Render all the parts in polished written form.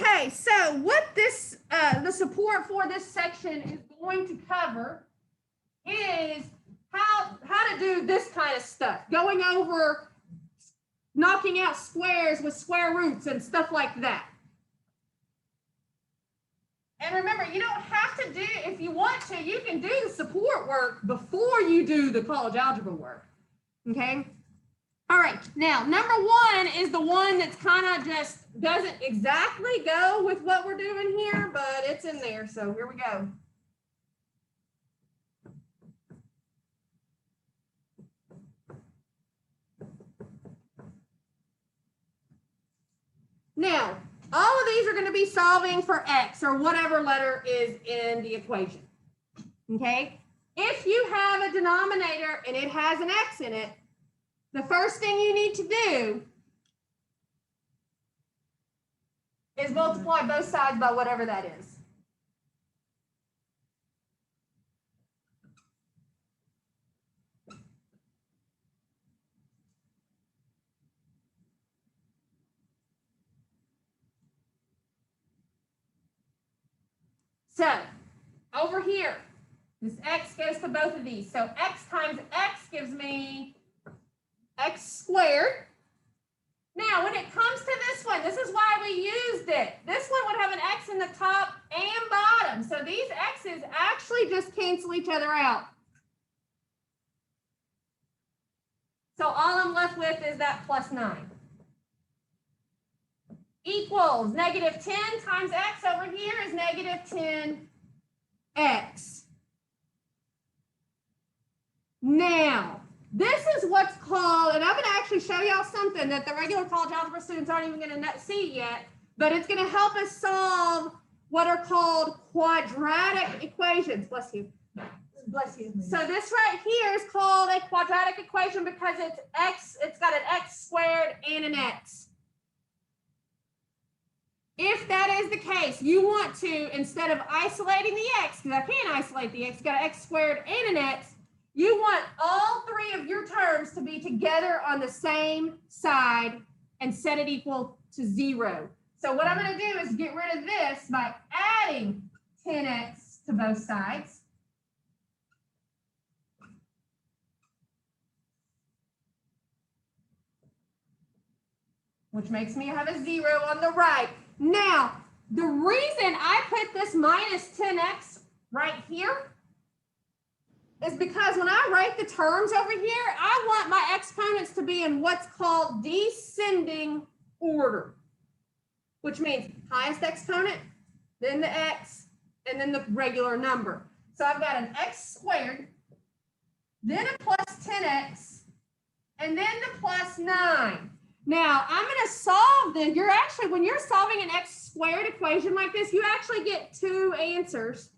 Okay, so what this, the support for this section is going to cover is how to do this kind of stuff, going over knocking out squares with square roots and stuff like that. And remember, you don't have to do, if you want to, you can do the support work before you do the college algebra work, okay? All right, now, number one is the one that's kind of just doesn't exactly go with what we're doing here, but it's in there, so here we go. Now, all of these are going to be solving for x or whatever letter is in the equation, okay? If you have a denominator and it has an x in it, the first thing you need to do is multiply both sides by whatever that is. So over here, this x goes to both of these. So x times x gives me x squared. Now, when it comes to this one, this is why we used it. This one would have an x in the top and bottom. So these x's actually just cancel each other out. So all I'm left with is that plus 9. Equals negative 10 times x over here is negative 10x. Now, this is what's called, and I'm going to actually show y'all something that the regular college algebra students aren't even going to see yet, but it's going to help us solve what are called quadratic equations. Bless you. Bless you. So this right here is called a quadratic equation because it's x, it's got an x squared and an x. If that is the case, you want to, instead of isolating the x, because I can't isolate the x, you got an x squared and an x, you want all three of your terms to be together on the same side and set it equal to 0. So what I'm going to do is get rid of this by adding 10x to both sides. Which makes me have a 0 on the right. Now, the reason I put this minus 10x right here is because when I write the terms over here, I want my exponents to be in what's called descending order, which means highest exponent, then the x, and then the regular number. So I've got an x squared, then a plus 10x, and then the plus 9. Now, I'm going to solve this. You're actually, when you're solving an x squared equation like this, you actually get two answers.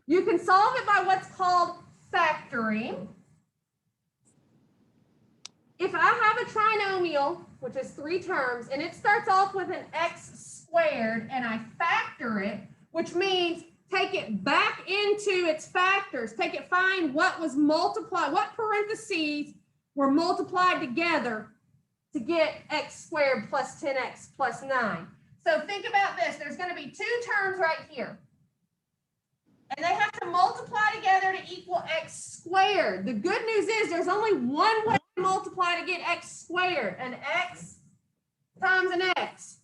You can solve it by what's called factoring. If I have a trinomial, which is 3 terms, and it starts off with an x squared, and I factor it, which means take it back into its factors. Take it, find what was multiplied, what parentheses were multiplied together to get x squared plus 10x plus 9. So think about this. There's going to be 2 terms right here. And they have to multiply together to equal x squared. The good news is there's only one way to multiply to get x squared, an x times an x.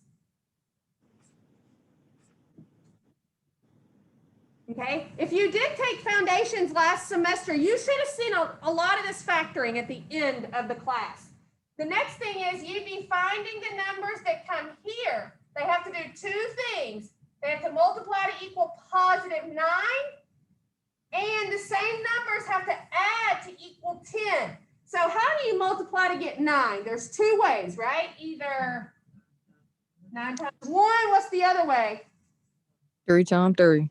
Okay, if you did take foundations last semester, you should have seen a lot of this factoring at the end of the class. The next thing is you'd be finding the numbers that come here. They have to do 2 things. They have to multiply to equal positive 9, and the same numbers have to add to equal 10. So how do you multiply to get 9? There's 2 ways, right? Either 9 times 1, what's the other way? 3 times 3.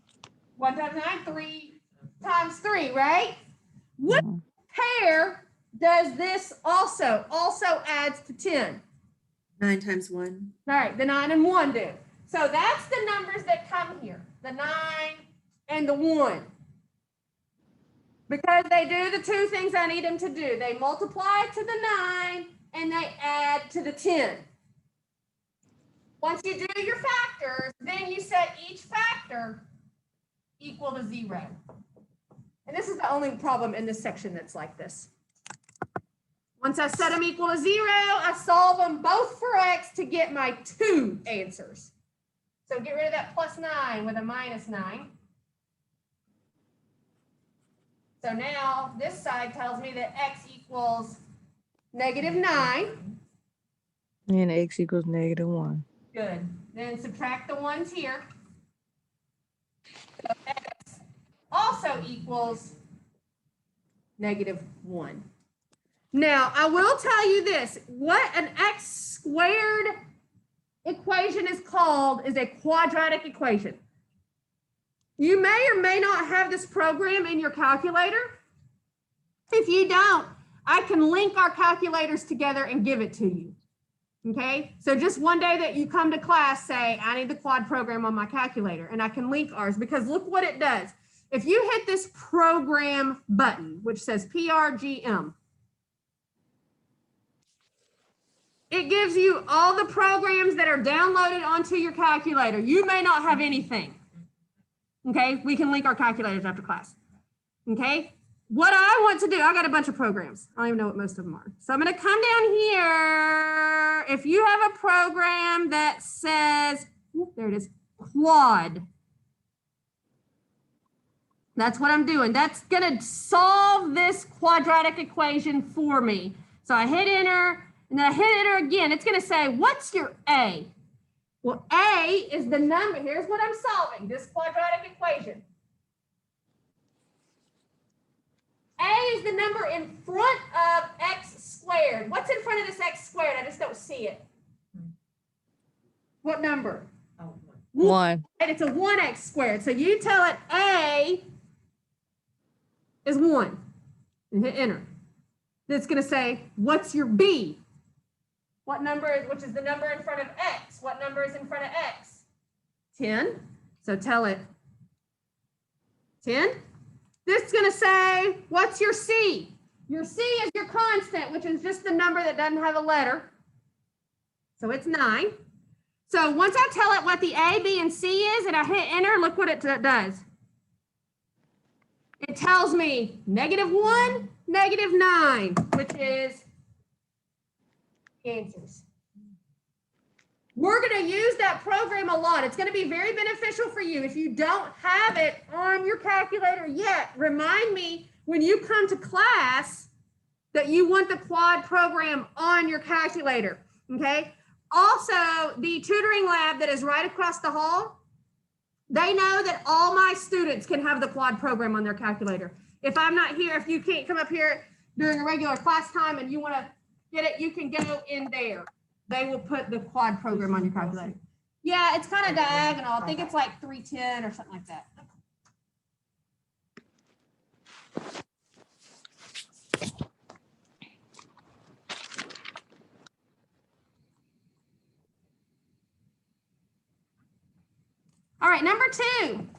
1 times 9, 3 times 3, right? What pair does this also adds to 10? 9 times 1. All right, the 9 and 1 do. So that's the numbers that come here, the 9 and the 1. Because they do the 2 things I need them to do. They multiply to the 9 and they add to the 10. Once you do your factors, then you set each factor equal to 0. And this is the only problem in this section that's like this. Once I set them equal to 0, I solve them both for x to get my 2 answers. So get rid of that +9 with a -9. So now this side tells me that x equals -9. And x equals -1. Good. Then subtract the ones here. So x also equals -1. Now, I will tell you this. What an x squared equation is called is a quadratic equation. You may or may not have this program in your calculator. If you don't, I can link our calculators together and give it to you. Okay, so just one day that you come to class, say, I need the quad program on my calculator, and I can link ours, because look what it does. If you hit this program button, which says PRGM, it gives you all the programs that are downloaded onto your calculator. You may not have anything. Okay, we can link our calculators after class. Okay, what I want to do, I got a bunch of programs. I don't even know what most of them are. So I'm going to come down here. If you have a program that says, there it is, quad. That's what I'm doing. That's going to solve this quadratic equation for me. So I hit enter, and then I hit enter again. It's going to say, what's your A? Well, A is the number. Here's what I'm solving, this quadratic equation. A is the number in front of x squared. What's in front of this x squared? I just don't see it. What number? Oh, 1. And it's a 1x squared. So you tell it A is 1 and hit enter. Then it's going to say, what's your B? What number is, which is the number in front of x? What number is in front of x? 10. So tell it 10. This is going to say, what's your C? Your C is your constant, which is just the number that doesn't have a letter. So it's 9. So once I tell it what the A, B, and C is, and I hit enter, look what it does. It tells me -1, -9, which is answers. We're going to use that program a lot. It's going to be very beneficial for you. If you don't have it on your calculator yet, remind me when you come to class that you want the quad program on your calculator, okay? Also, the tutoring lab that is right across the hall, they know that all my students can have the quad program on their calculator. If I'm not here, if you can't come up here during a regular class time and you want to get it, you can go in there. They will put the quad program on your calculator. Yeah, it's kind of diagonal. I think it's like 310 or something like that. All right, number 2.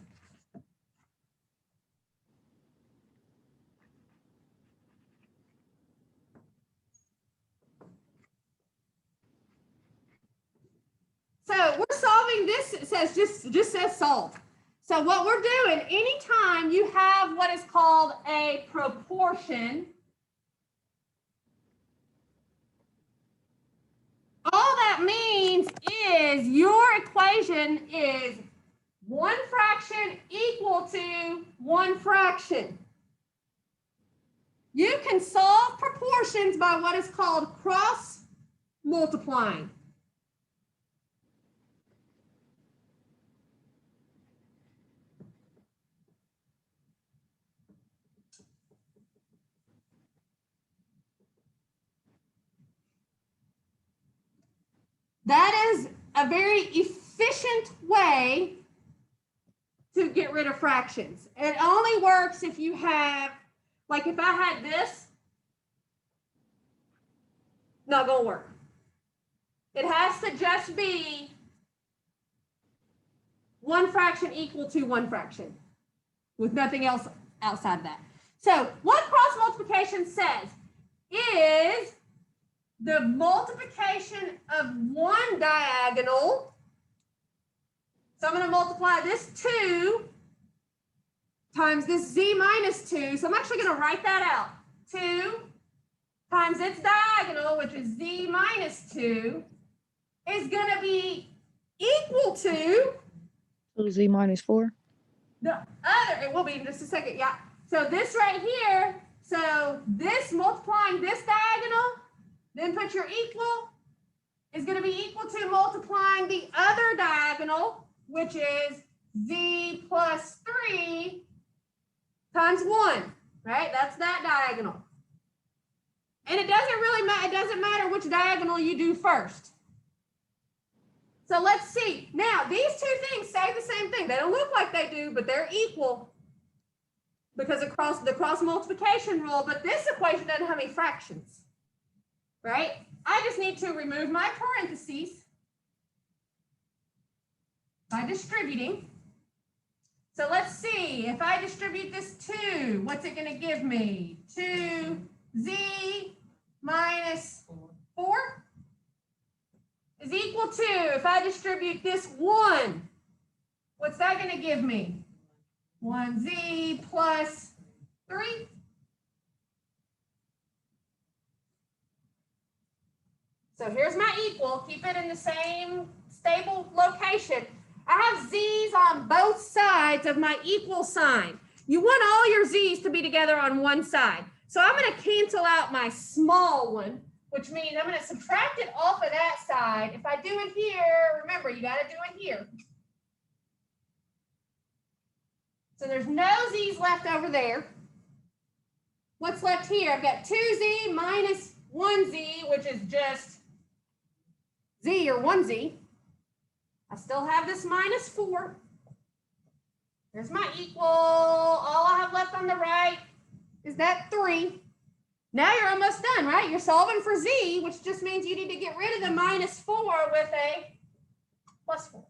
So we're solving this, it says just says solve. So what we're doing, anytime you have what is called a proportion, all that means is your equation is 1 fraction equal to 1 fraction. You can solve proportions by what is called cross multiplying. That is a very efficient way to get rid of fractions. It only works if you have, like if I had this, not gonna work. It has to just be 1 fraction equal to 1 fraction with nothing else outside that. So what cross multiplication says is the multiplication of one diagonal So I'm going to multiply this 2 times this z minus 2. So I'm actually going to write that out. 2 times its diagonal, which is z minus 2, is going to be equal to 2z minus 4. the other. It will be in just a second. Yeah. So this right here. So this multiplying this diagonal, then put your equal, is going to be equal to multiplying the other diagonal, which is z plus 3 times 1, right? That's that diagonal. And it doesn't really matter, it doesn't matter which diagonal you do first. So let's see. Now, these two things say the same thing. They don't look like they do, but they're equal because of the cross multiplication rule, but this equation doesn't have any fractions, right? I just need to remove my parentheses by distributing. So let's see, if I distribute this 2, what's it going to give me? 2z minus 4 is equal to, if I distribute this 1, what's that going to give me? 1z plus 3. So here's my equal. Keep it in the same stable location. I have z's on both sides of my equal sign. You want all your z's to be together on one side. So I'm going to cancel out my small one, which means I'm going to subtract it off of that side. If I do it here, remember, you got to do it here. So there's no z's left over there. What's left here? I've got 2z minus 1z, which is just z or 1z. I still have this minus 4. There's my equal. All I have left on the right is that 3. Now you're almost done, right? You're solving for z, which just means you need to get rid of the minus 4 with a plus 4.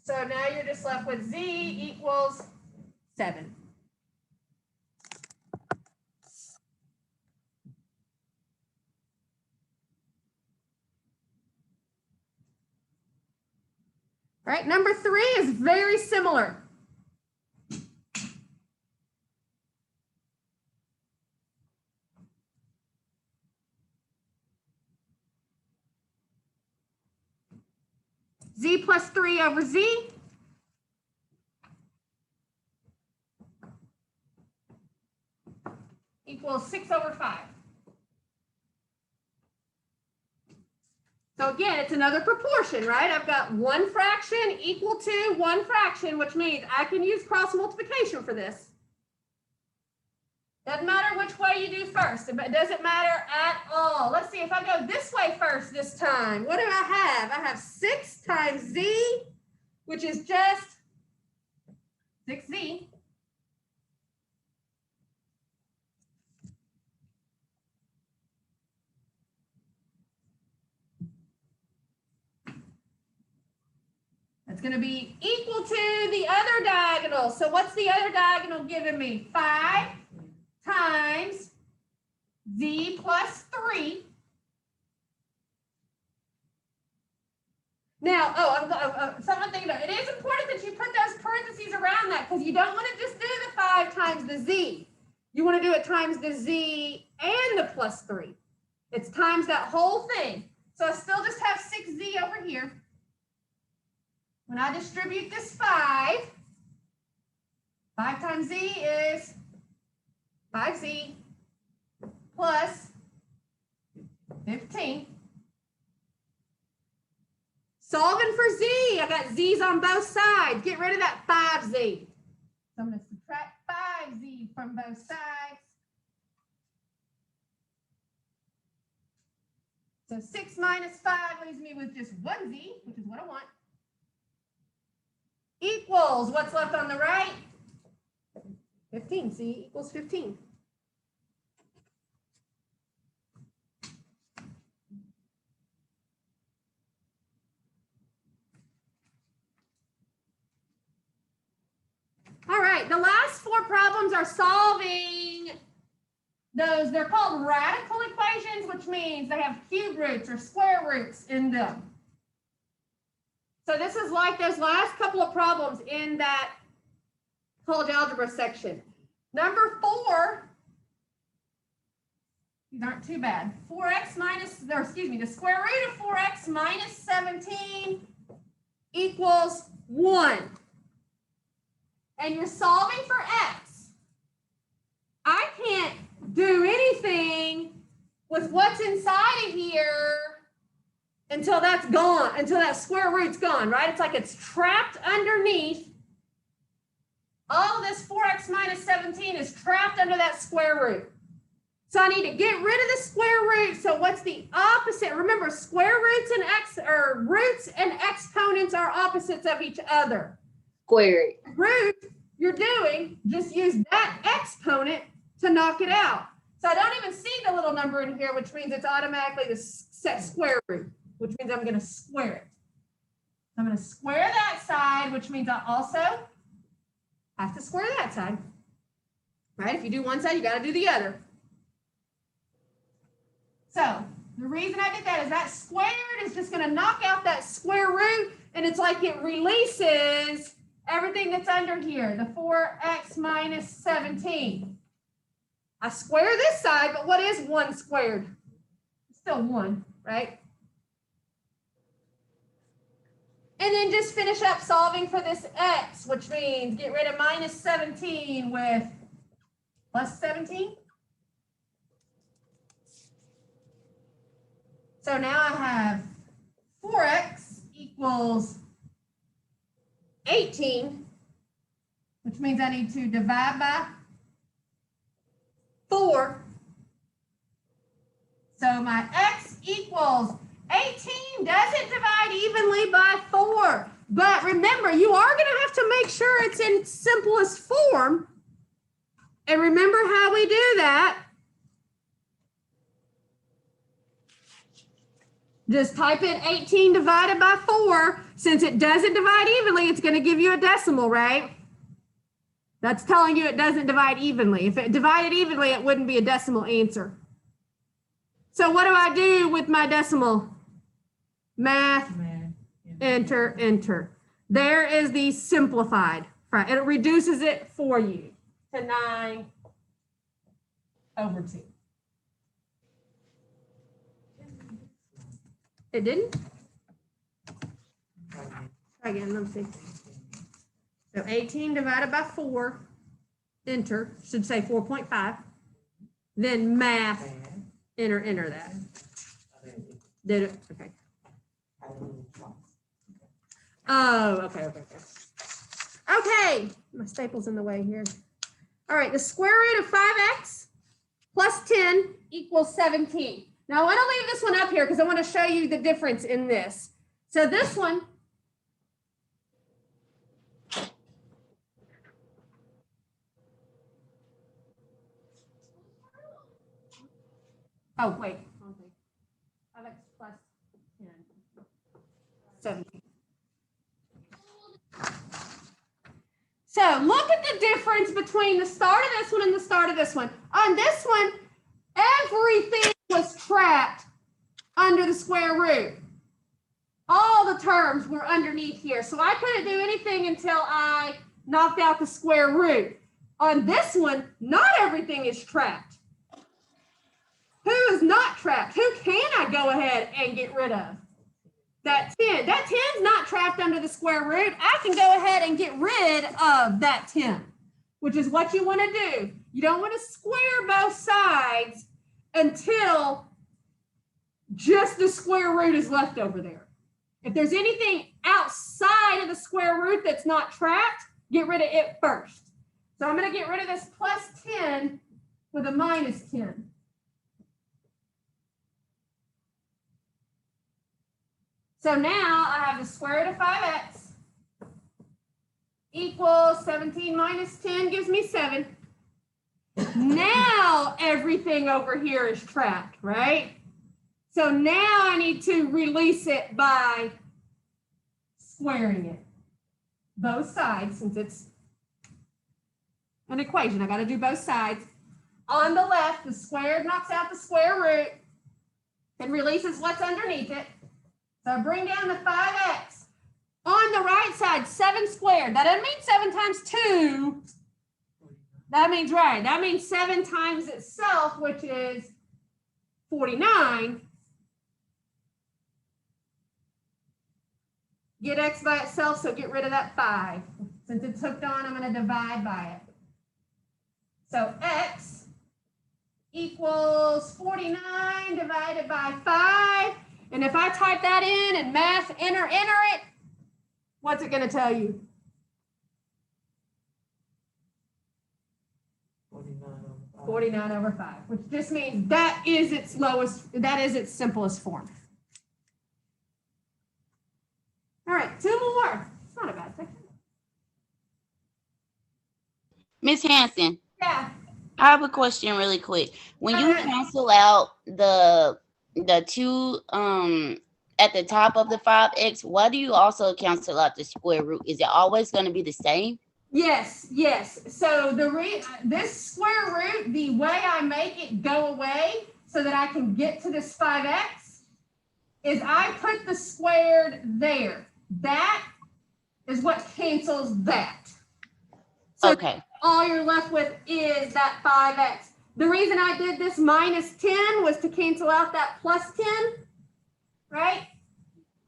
So now you're just left with z equals 7. All right, number 3 is very similar. Z plus 3 over z equals 6 over 5. So again, it's another proportion, right? I've got one fraction equal to one fraction, which means I can use cross multiplication for this. Doesn't matter which way you do first. It doesn't matter at all. Let's see, if I go this way first this time, what do I have? I have 6 times z, which is just 6z. That's going to be equal to the other diagonal. So what's the other diagonal giving me? 5 times z plus 3. Now, something I'm thinking about. It is important that you put those parentheses around that because you don't want to just do the 5 times the z. You want to do it times the z and the plus 3. It's times that whole thing. So I still just have 6z over here. When I distribute this 5 times z is 5z plus 15. Solving for z, I got z's on both sides. Get rid of that 5z. So I'm going to subtract 5z from both sides. So 6 minus 5 leaves me with just 1z, which is what I want. Equals, what's left on the right? 15, z equals 15. All right, the last 4 problems are solving they're called radical equations, which means they have cube roots or square roots in them. So this is like those last couple of problems in that college algebra section. Number 4, these aren't too bad. 4x minus, or excuse me, the square root of 4x minus 17 equals 1. And you're solving for x. I can't do anything with what's inside of here until that's gone, until that square root's gone, right? It's like it's trapped underneath. All of this 4x minus 17 is trapped under that square root. So I need to get rid of the square root. So what's the opposite? Remember, square roots and roots and exponents are opposites of each other. Square it. Root, you're doing, just use that exponent to knock it out. So I don't even see the little number in here, which means it's automatically the set square root, which means I'm going to square it. I'm going to square that side, which means I also have to square that side. Right? If you do one side, you got to do the other. So the reason I did that is that squared is just going to knock out that square root, and it's like it releases everything that's under here, the 4x minus 17. I square this side, but what is 1 squared? It's still 1, right? And then just finish up solving for this x, which means get rid of minus 17 with plus 17. So now I have 4x equals 18, which means I need to divide by 4. So my x equals 18 doesn't divide evenly by 4. But remember, you are going to have to make sure it's in simplest form. And remember how we do that. Just type in 18 divided by 4. Since it doesn't divide evenly, it's going to give you a decimal, right? That's telling you it doesn't divide evenly. If it divided evenly, it wouldn't be a decimal answer. So what do I do with my decimal? Math, enter, enter. There is the simplified. Right? It reduces it for you to 9/2. It didn't? Try again, let me see. So 18 divided by 4, enter, should say 4.5. Then math, enter that. Did it? Okay. Oh, okay. Okay, my staple's in the way here. All right, the square root of 5x plus 10 equals 17. Now I want to leave this one up here because I want to show you the difference in this. So this one, oh wait, 5x plus 10, 17. So look at the difference between the start of this one and the start of this one. On this one, everything was trapped under the square root. All the terms were underneath here. So I couldn't do anything until I knocked out the square root. On this one, not everything is trapped. Who is not trapped? Who can I go ahead and get rid of? That 10. That 10's not trapped under the square root. I can go ahead and get rid of that 10, which is what you want to do. You don't want to square both sides until just the square root is left over there. If there's anything outside of the square root that's not trapped, get rid of it first. So I'm going to get rid of this plus 10 with a minus 10. So now I have the square root of 5x equals 17 minus 10 gives me 7. Now everything over here is trapped, right? So now I need to release it by squaring it. Both sides, since it's an equation, I got to do both sides. On the left, the squared knocks out the square root and releases what's underneath it. So I bring down the 5x. On the right side, 7 squared. That doesn't mean 7 times 2. That means, right, that means 7 times itself, which is 49. Get x by itself, so get rid of that 5. Since it's hooked on, I'm going to divide by it. So x equals 49 divided by 5. And if I type that in and math, enter it, what's it going to tell you? 49 over 5, which just means that is its simplest form. All right, 2 more. It's not a bad section. Miss Hanson, Yeah. I have a question really quick. When you cancel out the 2 at the top of the 5x, why do you also cancel out the square root? Is it always going to be the same? Yes. So this square root, the way I make it go away so that I can get to this 5x is I put the squared there. That is what cancels that. So Okay. all you're left with is that 5x. The reason I did this minus 10 was to cancel out that plus 10, right?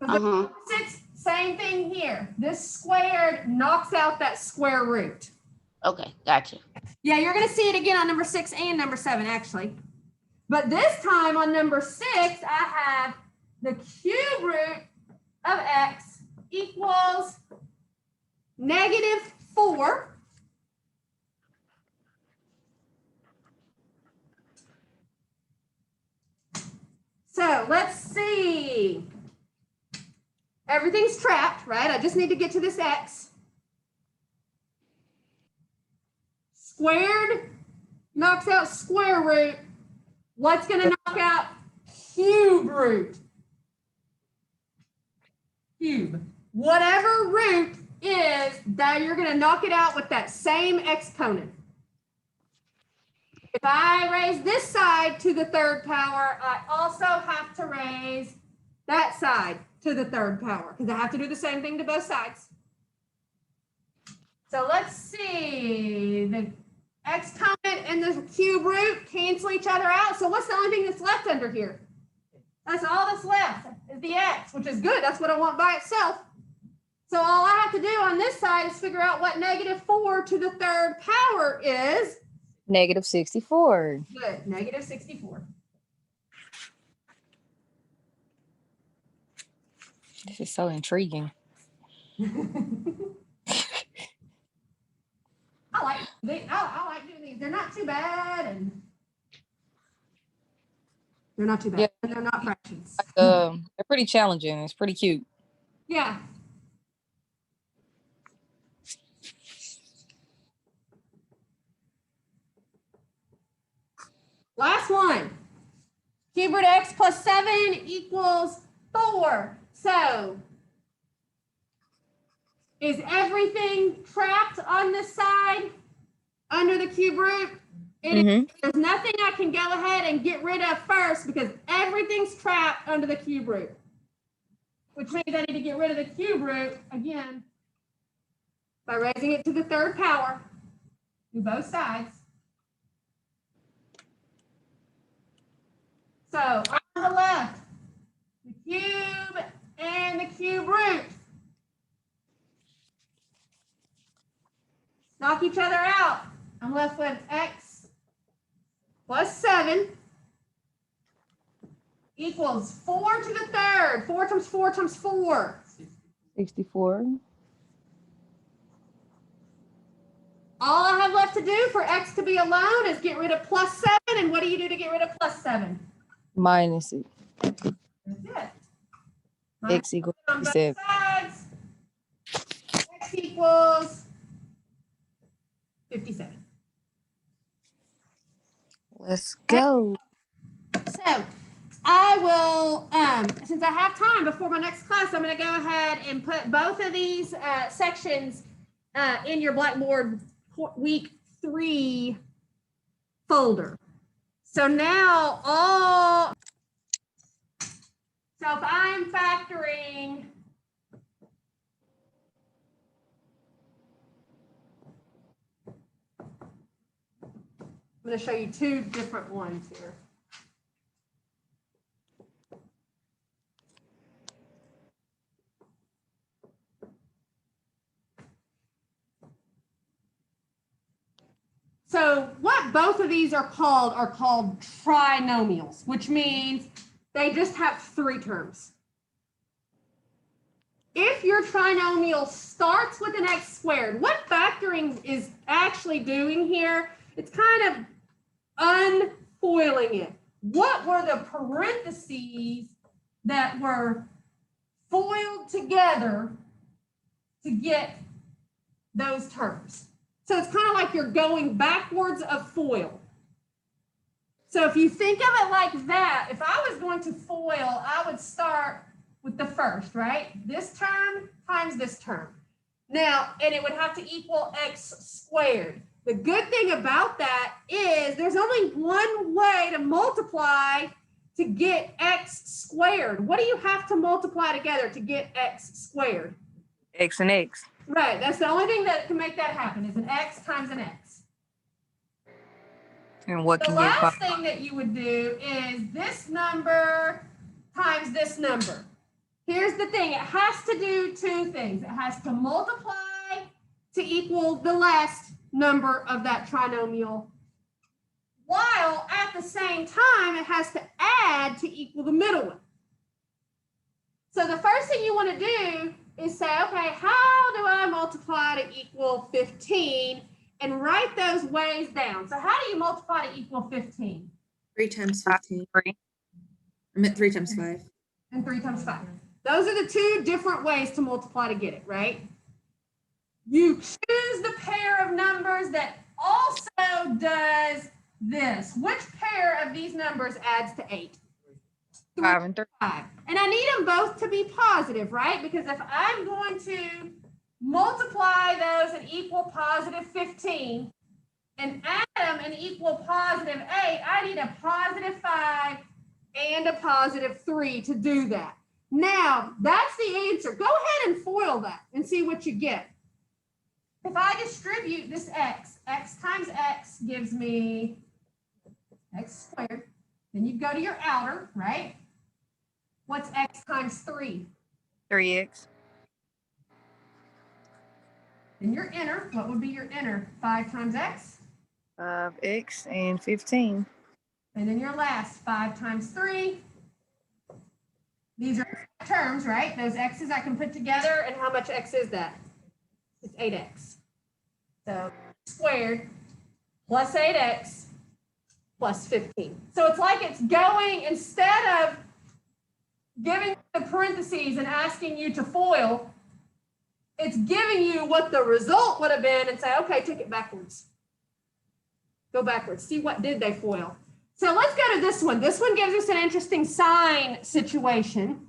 Uh-huh. 6, same thing here. This squared knocks out that square root. Okay, gotcha. Yeah, you're going to see it again on number 6 and number 7, actually. But this time on number 6, I have the cube root of x equals -4. So let's see. Everything's trapped, right? I just need to get to this x. Squared knocks out square root. What's going to knock out cube root? Cube. Whatever root is, that you're going to knock it out with that same exponent. If I raise this side to the 3rd power, I also have to raise that side to the 3rd power because I have to do the same thing to both sides. So let's see. The exponent and the cube root cancel each other out. So what's the only thing that's left under here? That's all that's left is the x, which is good. That's what I want by itself. So all I have to do on this side is figure out what -4 to the 3rd power is. -64. Good, -64. This is so intriguing. I like doing these. They're not too bad, and they're not too bad. Yeah. And they're not fractions. They're pretty challenging. It's pretty cute. Yeah. Last one. Cube root x plus 7 equals 4. So is everything trapped on this side under the cube root? There's nothing I can go ahead and get rid of first because everything's trapped under the cube root, which means I need to get rid of the cube root again by raising it to the 3rd power. Do both sides. So on the left, the cube and the cube root knock each other out. I'm left with x plus 7 equals 4 to the 3rd. 4 times 4 times 4. 64. All I have left to do for x to be alone is get rid of plus 7. And what do you do to get rid of plus 7? Minus it. That's it. X equals On both 7. sides. X equals 57. Let's go. So I will, since I have time before my next class, I'm going to go ahead and put both of these sections in your Blackboard week 3 folder. So now so if I'm factoring I'm going to show you two different ones here. So what both of these are called trinomials, which means they just have three terms. If your trinomial starts with an x squared, what factoring is actually doing here? It's kind of unfoiling it. What were the parentheses that were foiled together to get those terms? So it's kind of like you're going backwards of FOIL. So if you think of it like that, if I was going to FOIL, I would start with the first, right? This term times this term. Now, and it would have to equal x squared. The good thing about that is there's only one way to multiply to get x squared. What do you have to multiply together to get x squared? X and X. Right, that's the only thing that can make that happen is an x times an x. And what The can last thing that you would do is this number times this number. Here's the thing, it has to do two things. It has to multiply to equal the last number of that trinomial, while at the same time, it has to add to equal the middle one. So the first thing you want to do is say, okay, how do I multiply to equal 15? And write those ways down. So how do you multiply to equal 15? 3 times 15. I meant 3 times 5. And 3 times 5. Those are the two different ways to multiply to get it, right? You choose the pair of numbers that also does this. Which pair of these numbers adds to 8? 5 and 3. 5. And I need them both to be positive, right? Because if I'm going to multiply those and equal positive 15 and add them and equal positive 8, I need a positive 5 and a positive 3 to do that. Now, that's the answer. Go ahead and FOIL that and see what you get. If I distribute this x, x times x gives me x squared. Then you go to your outer, right? What's x times 3? 3x. Then your inner, what would be your inner? 5 times x. 5x and 15. And then your last, 5 times 3. These are terms, right? Those x's I can put together. And how much x is that? It's 8x. So squared plus 8x plus 15. So it's like it's going, instead of giving the parentheses and asking you to FOIL, it's giving you what the result would have been and say, okay, take it backwards. Go backwards. See what did they FOIL. So let's go to this one. This one gives us an interesting sign situation.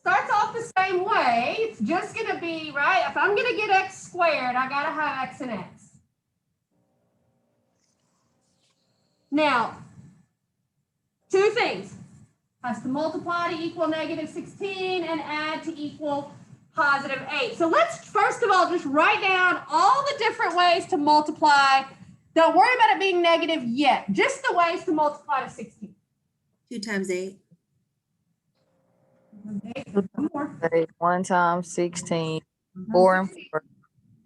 Starts off the same way. It's just going to be, right, if I'm going to get x squared, I got to have x and x. Now, two things. Has to multiply to equal negative 16 and add to equal positive 8. So let's first of all just write down all the different ways to multiply. Don't worry about it being negative yet. Just the ways to multiply to 16. 2 times 8. 1 times 16. 4 and 4.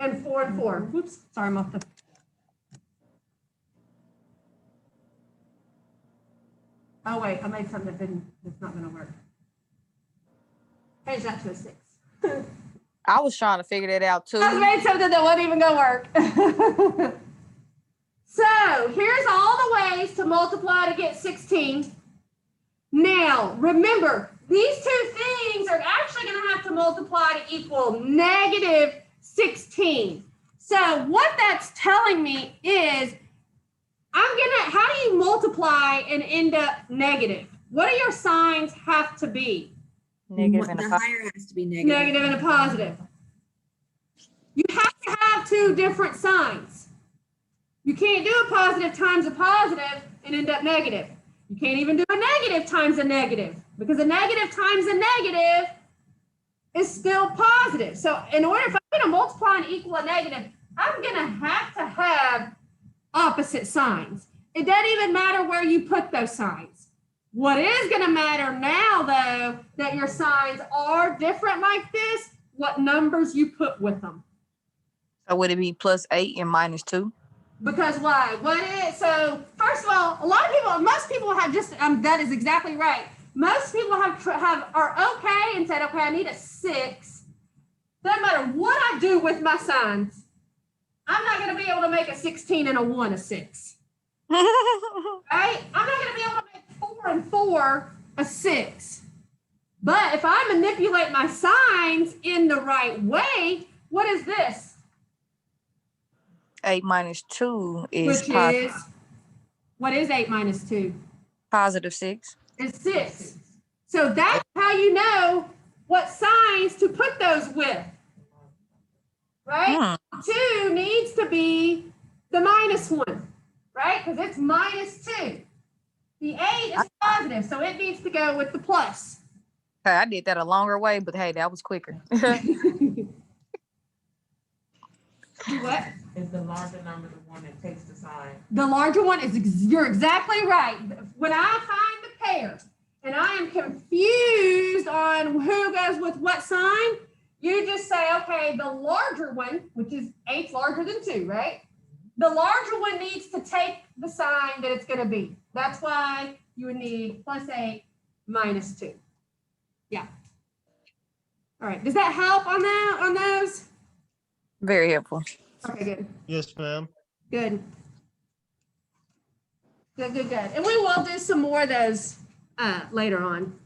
And 4 and 4. Whoops, sorry, Martha. Oh wait, I made something that's not gonna work. Change that to a 6. I was trying to figure that out too. I made something that wasn't even gonna work. So here's all the ways to multiply to get 16. Now, remember, these two things are actually going to have to multiply to equal negative 16. So what that's telling me is, how do you multiply and end up negative? What do your signs have to be? Negative and a The positive. higher has to be negative. Negative and a positive. You have to have two different signs. You can't do a positive times a positive and end up negative. You can't even do a negative times a negative, because a negative times a negative is still positive. So in order, if I'm going to multiply and equal a negative, I'm going to have a opposite signs. It doesn't even matter where you put those signs. What is going to matter now, though, that your signs are different like this, what numbers you put with them. So would it be +8 and -2? Because why? So first of all, most people have just, that is exactly right. Most people are okay and said, okay, I need a 6. Doesn't matter what I do with my signs, I'm not going to be able to make a 16 and a 1 a 6. Right? I'm not going to be able to make 4 and 4 a 6. But if I manipulate my signs in the right way, what is this? 8 - 2 is Which is, what is 8 - 2? +6. It's 6. So that's how you know what signs to put those with. Right? 2 needs to be the -1, right? Because it's -2. The 8 is positive, so it needs to go with the plus. Okay, I did that a longer way, but hey, that was quicker. Do what? Is the larger number the one that takes the sign? The larger one is, you're exactly right. When I find the pair and I am confused on who goes with what sign, you just say, okay, the larger one, which is 8's larger than 2, right? The larger one needs to take the sign that it's going to be. That's why you would need +8 - 2. Yeah. All right. Does that help on that, on those? Very helpful. Okay, good. Yes, ma'am. Good. Good. And we will do some more of those later on.